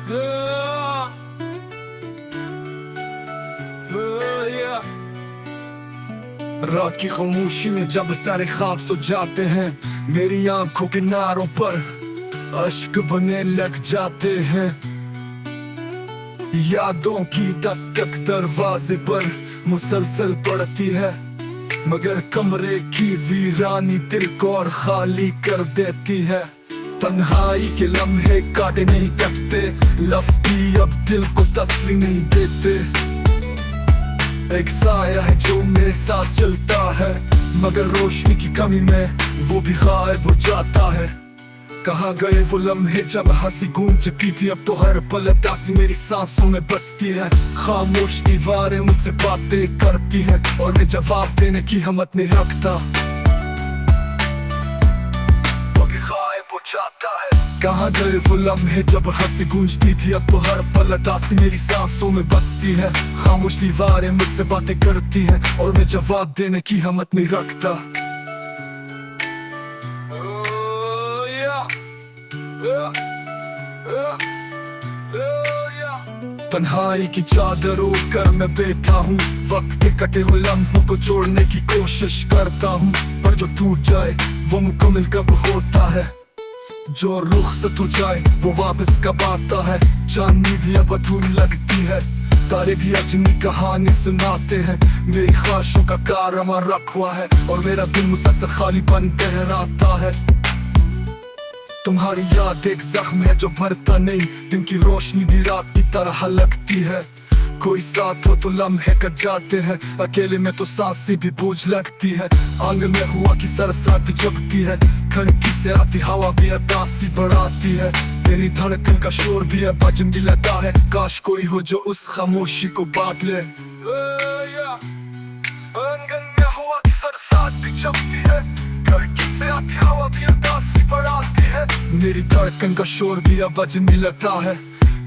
Yeah, yeah. रात की खामोशी में जब सारे ख्वाब सो जाते हैं, मेरी आंखों के किनारों पर अश्क बने लग जाते हैं। यादों की दस्तक दरवाजे पर मुसलसल पड़ती है, मगर कमरे की वीरानी दिल को और खाली कर देती है। तन्हाई के लम्हे काटे नहीं कटते, लफ्ज़ भी अब दिल को तसल्ली नहीं देते। एक साया है जो मेरे साथ चलता है, मगर रोशनी की कमी में वो भी गायब हो जाता है। कहाँ गए वो लम्हे जब हंसी गूंजती थी, अब तो हर पल उदासी मेरी सांसों में बसती है। खामोश दीवारें मुझसे बातें करती हैं और मैं जवाब देने की हिम्मत नहीं रखता। कहाँ गए वो लम्हे जब हंसी गूंजती थी, अब तो हर पल उदासी मेरी सांसों में बसती है। खामोश दीवारें मुझसे बातें करती हैं और मैं जवाब देने की हिम्मत नहीं रखता। तन्हाई की चादर ओढ़ कर मैं बैठा हूँ, वक्त के कटे हुए लम्हों को जोड़ने की कोशिश करता हूँ। पर जो टूट जाए वो मुकम्मल कब होता है, जो रुखसत हो जाए वो वापस कब आता है। चांदनी भी अब अधूरी लगती है, तारे भी अजनी कहानी सुनाते हैं। मेरी ख्वाहिशों का कारवां रखवा है और मेरा दिल मुसलसल खालीपन गहराता है। तुम्हारी याद एक जख्म है जो भरता नहीं, दिन की रोशनी भी रात की तरह लगती है। कोई साथ हो तो लम्हे कट जाते हैं, अकेले में तो सांसें भी बोझ लगती है। आंगन में हुआ की सरसराहट भी जगती है, खिड़की से आती हवा भी उदासी बढ़ाती है। मेरी धड़कन का शोर भी अब अजनबी लगता है, काश कोई हो जो उस खामोशी को बांट ले। आंगन में हुआ की सरसराहट भी जगती है, खिड़की से आती हवा भी उदासी बढ़ाती है। मेरी धड़कन का शोर भी अब अजनबी लगता है,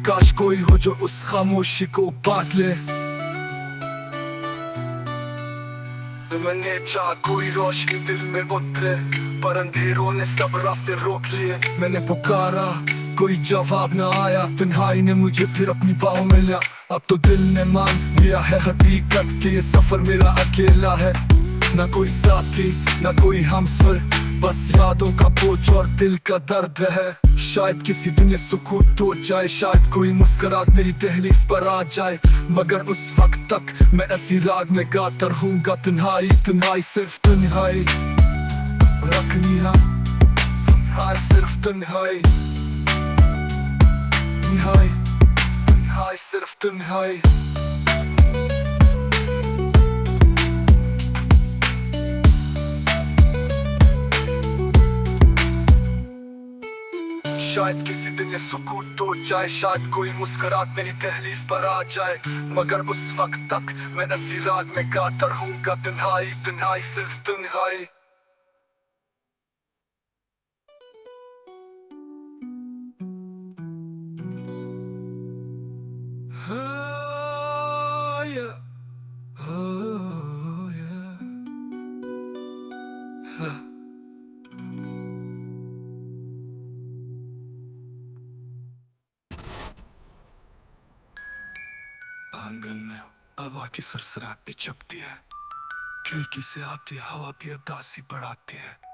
काश कोई हो जो उस खामोशी को बांट ले। मैंने चाहा कोई रोशनी दिल में उतरे, पर अंधेरों ने सब रास्ते रोक लिए। मैंने पुकारा कोई जवाब न आया, तन्हाई ने मुझे फिर अपनी बाहों में लिया। अब तो दिल ने मान लिया है हकीकत कि ये सफर मेरा अकेला है। ना कोई साथी ना कोई हमसफर, बस यादों का बोझ और दिल का दर्द है। शायद किसी दिन ये सुकून टूट जाए, शायद कोई मुस्कुराहट मेरी दहलीज पर आ जाए, मगर उस वक्त तक मैं ऐसी राग में गाता रहूंगा। तन्हाई तन्हाई सिर्फ तन्हाई रखनी है, तन्हाई सिर्फ तन्हाई, तन्हाई तन्हाई सिर्फ तन्हाई। शायद किसी दिन ये सुकून टूट जाए, शायद कोई मुस्कुराहट मेरी दहलीज पर आ जाए, मगर उस वक्त तक मैं ऐसी राग में गाता रहूंगा। तन्हाई तन्हाई सिर्फ तन्हाई। आंगन में हवा की सरसराहट भी चुभती है, खिड़की से आती हवा भी उदासी बढ़ाती है।